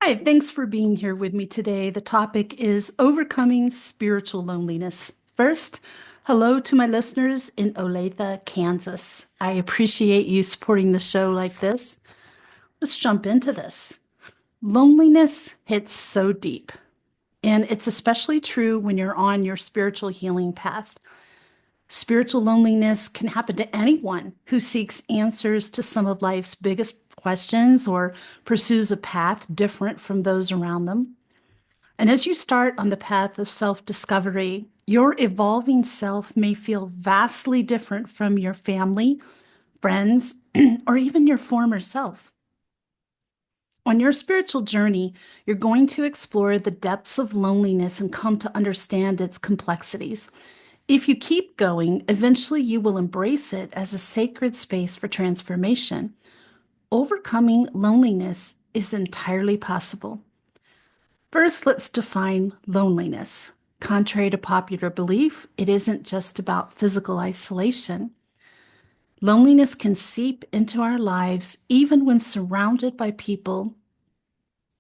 Hi, thanks for being here with me today. The topic is overcoming spiritual loneliness. First, hello to my listeners in Olathe, Kansas. I appreciate you supporting the show like this. Let's jump into this. Loneliness hits so deep, and it's especially true when you're on your spiritual healing path. Spiritual loneliness can happen to anyone who seeks answers to some of life's biggest questions or pursues a path different from those around them. And as you start on the path of self discovery, your evolving self may feel vastly different from your family, friends, or even your former self. On your spiritual journey, you're going to explore the depths of loneliness and come to understand its complexities. If you keep going, eventually you will embrace it as a sacred space for transformation. Overcoming loneliness is entirely possible. First, let's define loneliness. Contrary to popular belief, it isn't just about physical isolation. Loneliness can seep into our lives even when surrounded by people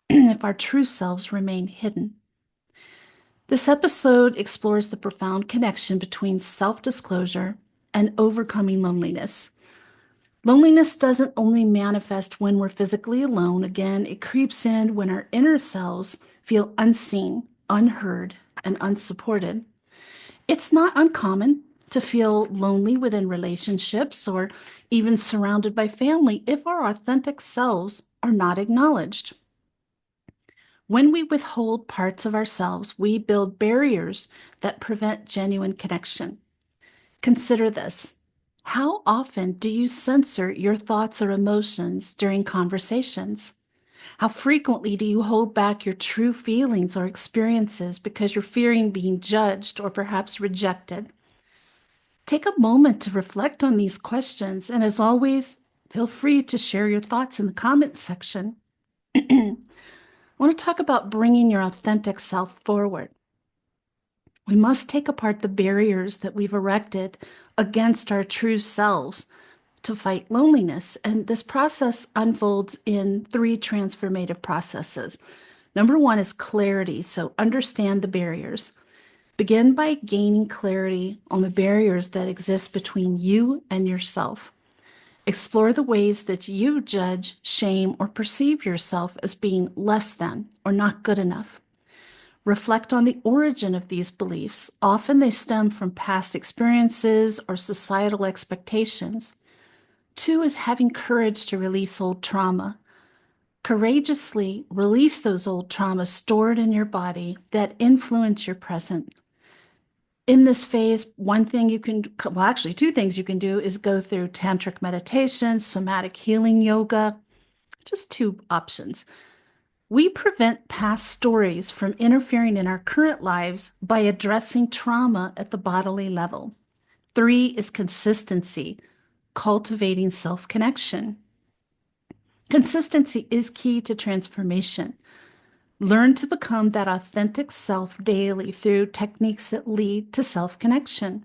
if our true selves remain hidden. This episode explores the profound connection between self disclosure and overcoming loneliness. Loneliness doesn't only manifest when we're physically alone. Again, it creeps in when our inner selves feel unseen, unheard, and unsupported. It's not uncommon to feel lonely within relationships or even surrounded by family if our authentic selves are not acknowledged. When we withhold parts of ourselves, we build barriers that prevent genuine connection. Consider this. How often do you censor your thoughts or emotions during conversations? How frequently do you hold back your true feelings or experiences because you're fearing being judged or perhaps rejected? Take a moment to reflect on these questions, and as always, feel free to share your thoughts in the comments section. I want to talk about bringing your authentic self forward. We must take apart the barriers that we've erected against our true selves to fight loneliness. And this process unfolds in three transformative processes. Number one is clarity. So understand the barriers. Begin by gaining clarity on the barriers that exist between you and yourself. Explore the ways that you judge, shame, or perceive yourself as being less than or not good enough. Reflect on the origin of these beliefs. Often they stem from past experiences or societal expectations. Two is having courage to release old trauma. Courageously release those old traumas stored in your body that influence your present. In this phase, one thing you can, well, actually, two things you can do is go through tantric meditation, somatic healing yoga, just two options. We prevent past stories from interfering in our current lives by addressing trauma at the bodily level. Three is consistency, cultivating self connection. Consistency is key to transformation. Learn to become that authentic self daily through techniques that lead to self connection.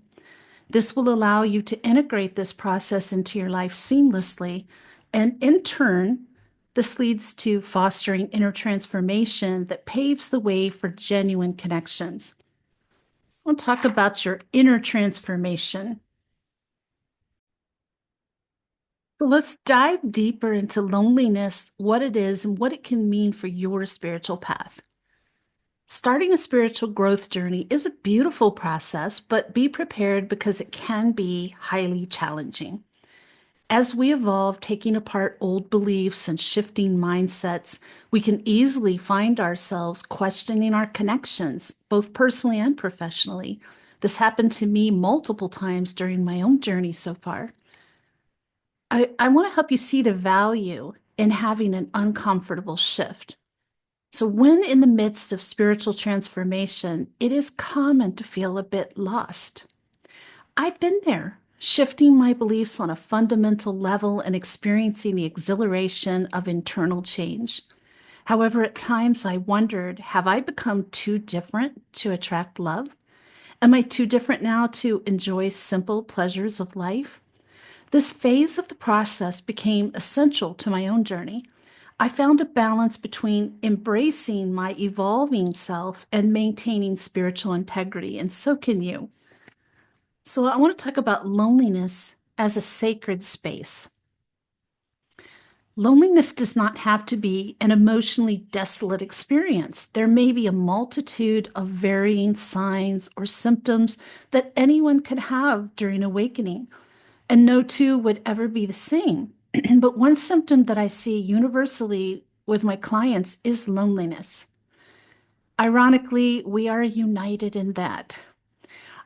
This will allow you to integrate this process into your life seamlessly, and in turn, this leads to fostering inner transformation that paves the way for genuine connections. We'll talk about your inner transformation. So let's dive deeper into loneliness, what it is, and what it can mean for your spiritual path. Starting a spiritual growth journey is a beautiful process, but be prepared because it can be highly challenging. As we evolve, taking apart old beliefs and shifting mindsets, we can easily find ourselves questioning our connections, both personally and professionally. This happened to me multiple times during my own journey so far. I want to help you see the value in having an uncomfortable shift. So, when in the midst of spiritual transformation, it is common to feel a bit lost. I've been there, shifting my beliefs on a fundamental level and experiencing the exhilaration of internal change. However, at times I wondered, have I become too different to attract love? Am I too different now to enjoy simple pleasures of life? This phase of the process became essential to my own journey. I found a balance between embracing my evolving self and maintaining spiritual integrity, and so can you. So, I want to talk about loneliness as a sacred space. Loneliness does not have to be an emotionally desolate experience. There may be a multitude of varying signs or symptoms that anyone could have during awakening, and no two would ever be the same. But one symptom that I see universally with my clients is loneliness. Ironically, we are united in that.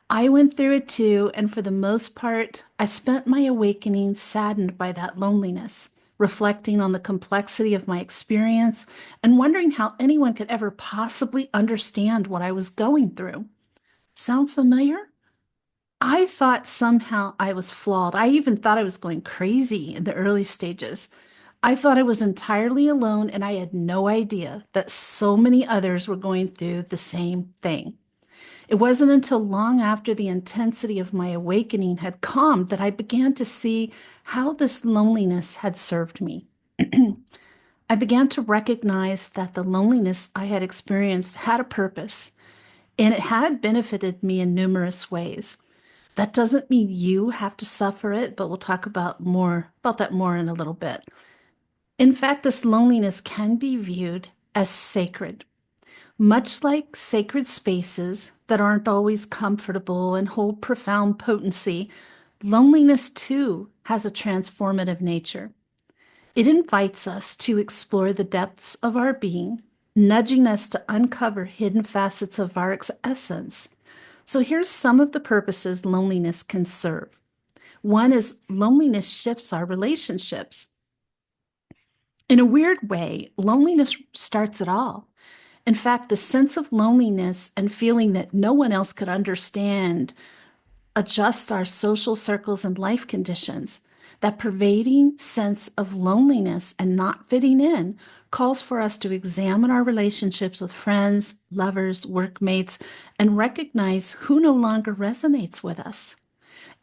I went through it too, and for the most part, I spent my awakening saddened by that loneliness, reflecting on the complexity of my experience and wondering how anyone could ever possibly understand what I was going through. Sound familiar? I thought somehow I was flawed. I even thought I was going crazy in the early stages. I thought I was entirely alone, and I had no idea that so many others were going through the same thing. It wasn't until long after the intensity of my awakening had calmed that I began to see how this loneliness had served me. I began to recognize that the loneliness I had experienced had a purpose, and it had benefited me in numerous ways. That doesn't mean you have to suffer it, but we'll talk about that more in a little bit. In fact, this loneliness can be viewed as sacred. Much like sacred spaces that aren't always comfortable and hold profound potency, loneliness too has a transformative nature. It invites us to explore the depths of our being, nudging us to uncover hidden facets of our essence. So here's some of the purposes loneliness can serve. One is loneliness shifts our relationships. In a weird way, loneliness starts it all. In fact, the sense of loneliness and feeling that no one else could understand adjust our social circles and life conditions. That pervading sense of loneliness and not fitting in calls for us to examine our relationships with friends, lovers, workmates, and recognize who no longer resonates with us.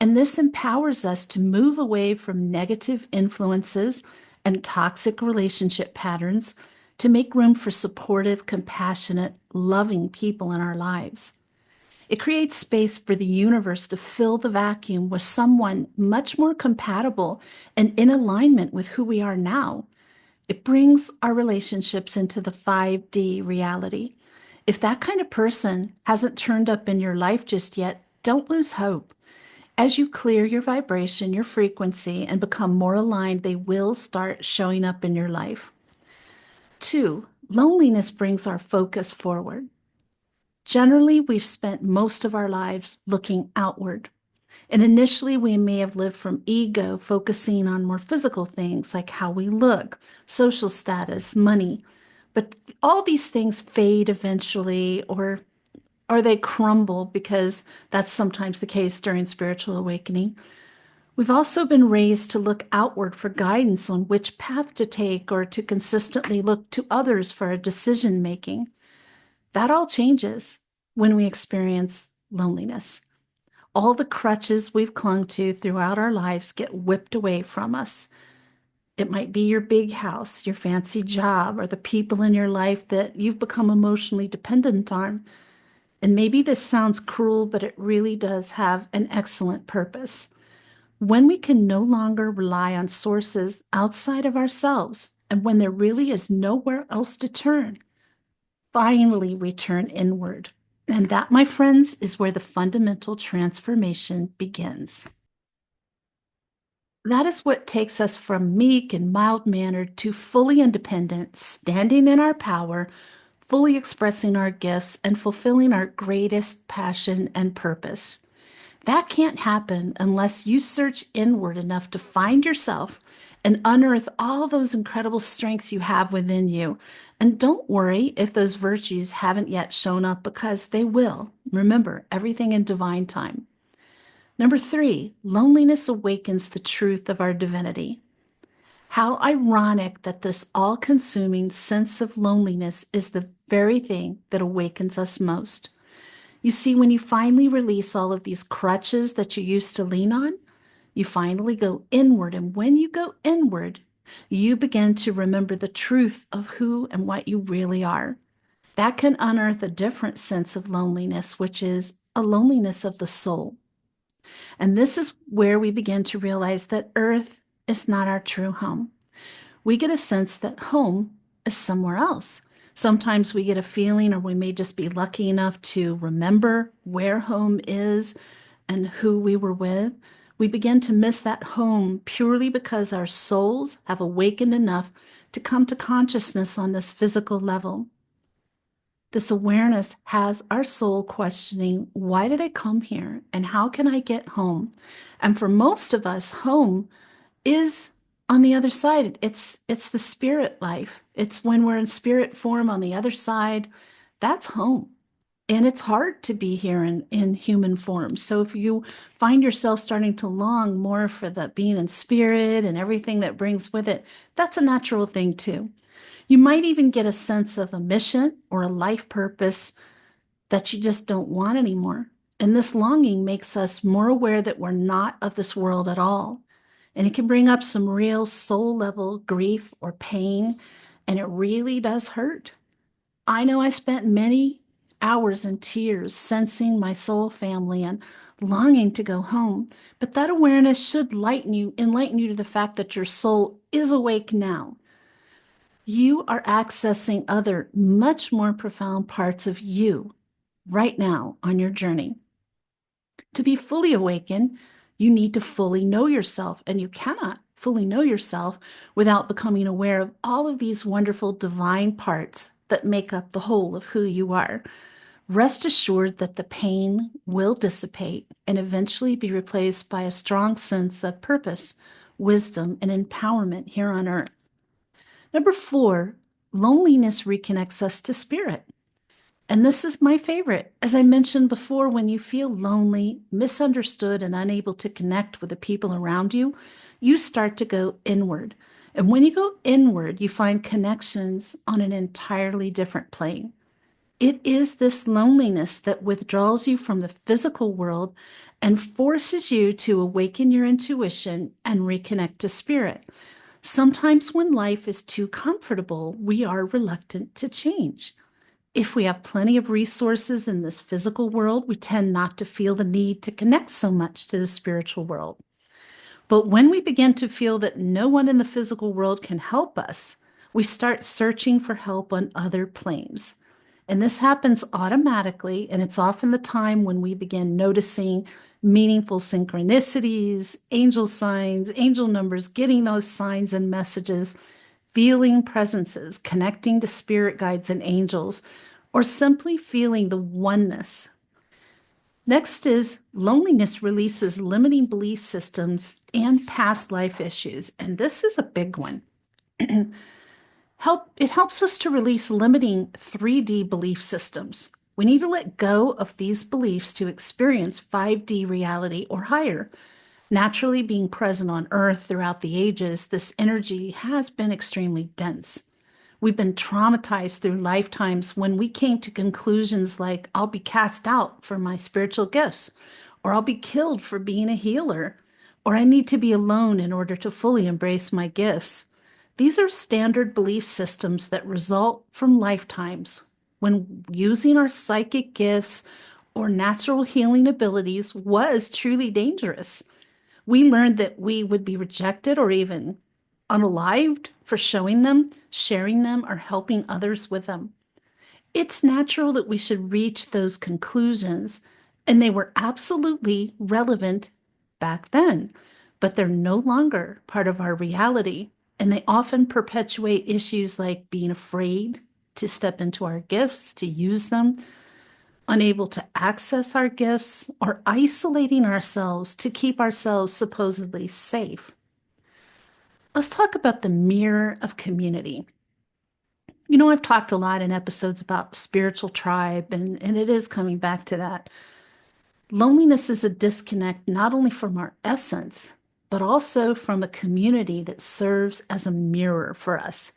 And this empowers us to move away from negative influences and toxic relationship patterns to make room for supportive, compassionate, loving people in our lives. It creates space for the universe to fill the vacuum with someone much more compatible and in alignment with who we are now. It brings our relationships into the 5D reality. If that kind of person hasn't turned up in your life just yet, don't lose hope. As you clear your vibration, your frequency, and become more aligned, they will start showing up in your life. Two, loneliness brings our focus forward. Generally, we've spent most of our lives looking outward. And initially, we may have lived from ego, focusing on more physical things like how we look, social status, money. But all these things fade eventually, or they crumble because that's sometimes the case during spiritual awakening. We've also been raised to look outward for guidance on which path to take or to consistently look to others for a decision making. That all changes when we experience loneliness. All the crutches we've clung to throughout our lives get whipped away from us. It might be your big house, your fancy job, or the people in your life that you've become emotionally dependent on. And maybe this sounds cruel, but it really does have an excellent purpose. When we can no longer rely on sources outside of ourselves, and when there really is nowhere else to turn, finally we turn inward. And that, my friends, is where the fundamental transformation begins. That is what takes us from meek and mild mannered to fully independent, standing in our power, fully expressing our gifts, and fulfilling our greatest passion and purpose. That can't happen unless you search inward enough to find yourself and unearth all those incredible strengths you have within you. And don't worry if those virtues haven't yet shown up, because they will. Remember, everything in divine time. Number three, loneliness awakens the truth of our divinity. How ironic that this all consuming sense of loneliness is the very thing that awakens us most. You see, when you finally release all of these crutches that you used to lean on, you finally go inward. And when you go inward, You begin to remember the truth of who and what you really are. That can unearth a different sense of loneliness, which is a loneliness of the soul. And this is where we begin to realize that Earth is not our true home. We get a sense that home is somewhere else. Sometimes we get a feeling, or we may just be lucky enough to remember where home is and who we were with. We begin to miss that home purely because our souls have awakened enough to come to consciousness on this physical level. This awareness has our soul questioning, why did I come here and how can I get home? And for most of us, home is on the other side. It's the spirit life. It's when we're in spirit form on the other side. That's home. And it's hard to be here in human form. So if you find yourself starting to long more for the being in spirit and everything that brings with it, that's a natural thing too. You might even get a sense of a mission or a life purpose that you just don't want anymore. And this longing makes us more aware that we're not of this world at all. And it can bring up some real soul level grief or pain, and it really does hurt. I know I spent many hours in tears sensing my soul family and longing to go home, but that awareness should enlighten you to the fact that your soul is awake now. You are accessing other, much more profound parts of you right now on your journey. To be fully awakened, you need to fully know yourself, and you cannot fully know yourself without becoming aware of all of these wonderful divine parts that make up the whole of who you are. Rest assured that the pain will dissipate and eventually be replaced by a strong sense of purpose, wisdom, and empowerment here on earth. Number 4, loneliness reconnects us to spirit. And this is my favorite. As I mentioned before, when you feel lonely, misunderstood, and unable to connect with the people around you, you start to go inward. And when you go inward, you find connections on an entirely different plane. It is this loneliness that withdraws you from the physical world and forces you to awaken your intuition and reconnect to spirit. Sometimes when life is too comfortable, we are reluctant to change. If we have plenty of resources in this physical world, we tend not to feel the need to connect so much to the spiritual world. But when we begin to feel that no one in the physical world can help us, we start searching for help on other planes. And this happens automatically, and it's often the time when we begin noticing meaningful synchronicities, angel signs, angel numbers, getting those signs and messages, feeling presences, connecting to spirit guides and angels, or simply feeling the oneness. Next is loneliness releases limiting belief systems and past life issues. And this is a big one. It helps us to release limiting 3D belief systems. We need to let go of these beliefs to experience 5D reality or higher. Naturally, being present on Earth throughout the ages, this energy has been extremely dense. We've been traumatized through lifetimes when we came to conclusions like, I'll be cast out for my spiritual gifts, or I'll be killed for being a healer, or I need to be alone in order to fully embrace my gifts. These are standard belief systems that result from lifetimes when using our psychic gifts or natural healing abilities was truly dangerous. We learned that we would be rejected or even unalived for showing them, sharing them, or helping others with them. It's natural that we should reach those conclusions, and they were absolutely relevant back then, but they're no longer part of our reality, and they often perpetuate issues like being afraid to step into our gifts, to use them, unable to access our gifts, or isolating ourselves to keep ourselves supposedly safe. Let's talk about the mirror of community. You know, I've talked a lot in episodes about spiritual tribe, and it is coming back to that. Loneliness is a disconnect not only from our essence, but also from a community that serves as a mirror for us.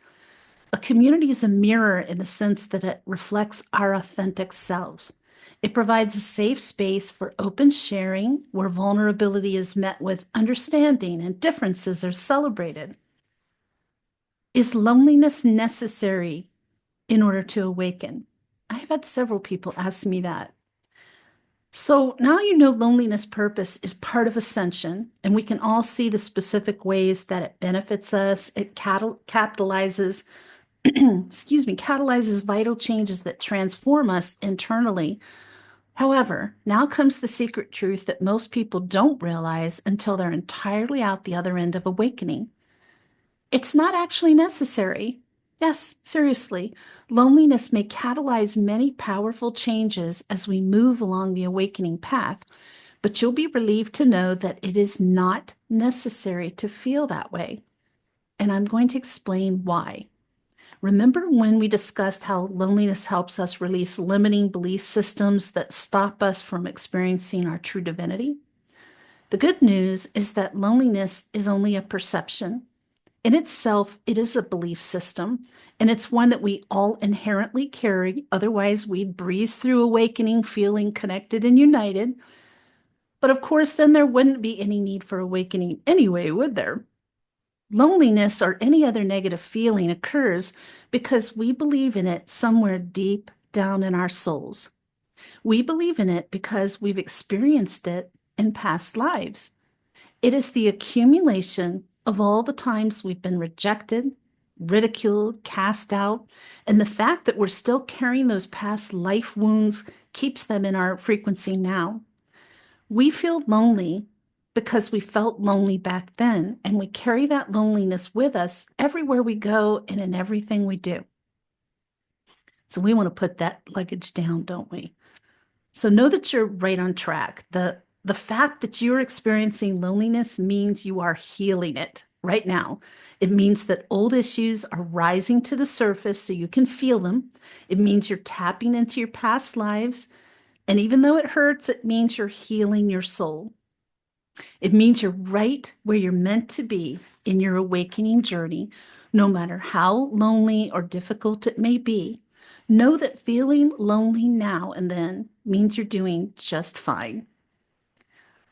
A community is a mirror in the sense that it reflects our authentic selves. It provides a safe space for open sharing where vulnerability is met with understanding and differences are celebrated. Is loneliness necessary in order to awaken? I've had several people ask me that. So now you know loneliness purpose is part of ascension, and we can all see the specific ways that it benefits us. It capitalizes, excuse me, catalyzes vital changes that transform us internally. However, now comes the secret truth that most people don't realize until they're entirely out the other end of awakening. It's not actually necessary. Yes, seriously, loneliness may catalyze many powerful changes as we move along the awakening path, but you'll be relieved to know that it is not necessary to feel that way. And I'm going to explain why. Remember when we discussed how loneliness helps us release limiting belief systems that stop us from experiencing our true divinity? The good news is that loneliness is only a perception. In itself, it is a belief system, and it's one that we all inherently carry. Otherwise, we'd breeze through awakening feeling connected and united. But of course, then there wouldn't be any need for awakening anyway, would there? Loneliness or any other negative feeling occurs because we believe in it somewhere deep down in our souls. We believe in it because we've experienced it in past lives. It is the accumulation of all the times we've been rejected, ridiculed, cast out, and the fact that we're still carrying those past life wounds keeps them in our frequency now. We feel lonely because we felt lonely back then, and we carry that loneliness with us everywhere we go and in everything we do. So we want to put that luggage down, don't we? So know that you're right on track. The fact that you're experiencing loneliness means you are healing it right now. It means that old issues are rising to the surface so you can feel them. It means you're tapping into your past lives. And even though it hurts, it means you're healing your soul. It means you're right where you're meant to be in your awakening journey, no matter how lonely or difficult it may be. Know that feeling lonely now and then means you're doing just fine.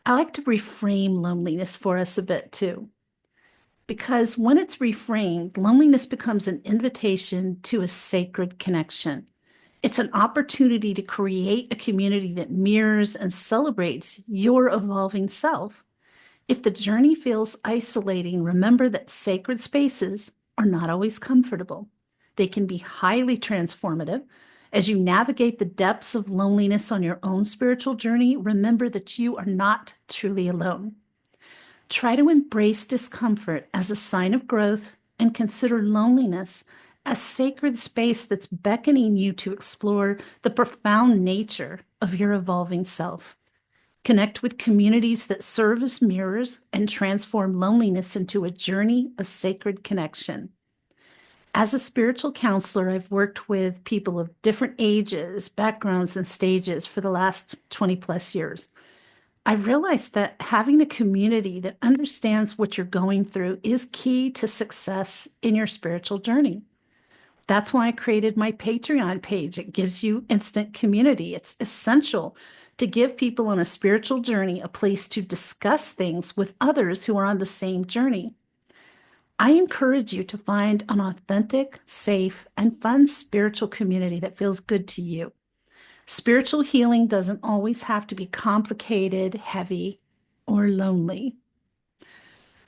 I like to reframe loneliness for us a bit too, because when it's reframed, loneliness becomes an invitation to a sacred connection. It's an opportunity to create a community that mirrors and celebrates your evolving self. If the journey feels isolating, remember that sacred spaces are not always comfortable. They can be highly transformative. As you navigate the depths of loneliness on your own spiritual journey, remember that you are not truly alone. Try to embrace discomfort as a sign of growth and consider loneliness a sacred space that's beckoning you to explore the profound nature of your evolving self. Connect with communities that serve as mirrors and transform loneliness into a journey of sacred connection. As a spiritual counselor, I've worked with people of different ages, backgrounds, and stages for the last 20 plus years. I've realized that having a community that understands what you're going through is key to success in your spiritual journey. That's why I created my Patreon page. It gives you instant community. It's essential to give people on a spiritual journey a place to discuss things with others who are on the same journey. I encourage you to find an authentic, safe, and fun spiritual community that feels good to you. Spiritual healing doesn't always have to be complicated, heavy, or lonely.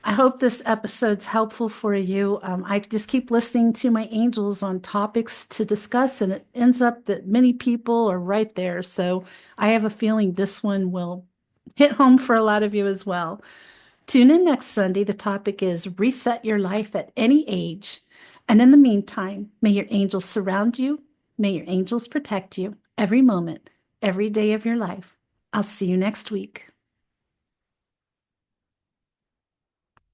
I hope this episode's helpful for you. I just keep listening to my angels on topics to discuss, and it ends up that many people are right there. So I have a feeling this one will hit home for a lot of you as well. Tune in next Sunday. The topic is Reset Your Life at Any Age. And in the meantime, may your angels surround you. May your angels protect you every moment, every day of your life. I'll see you next week.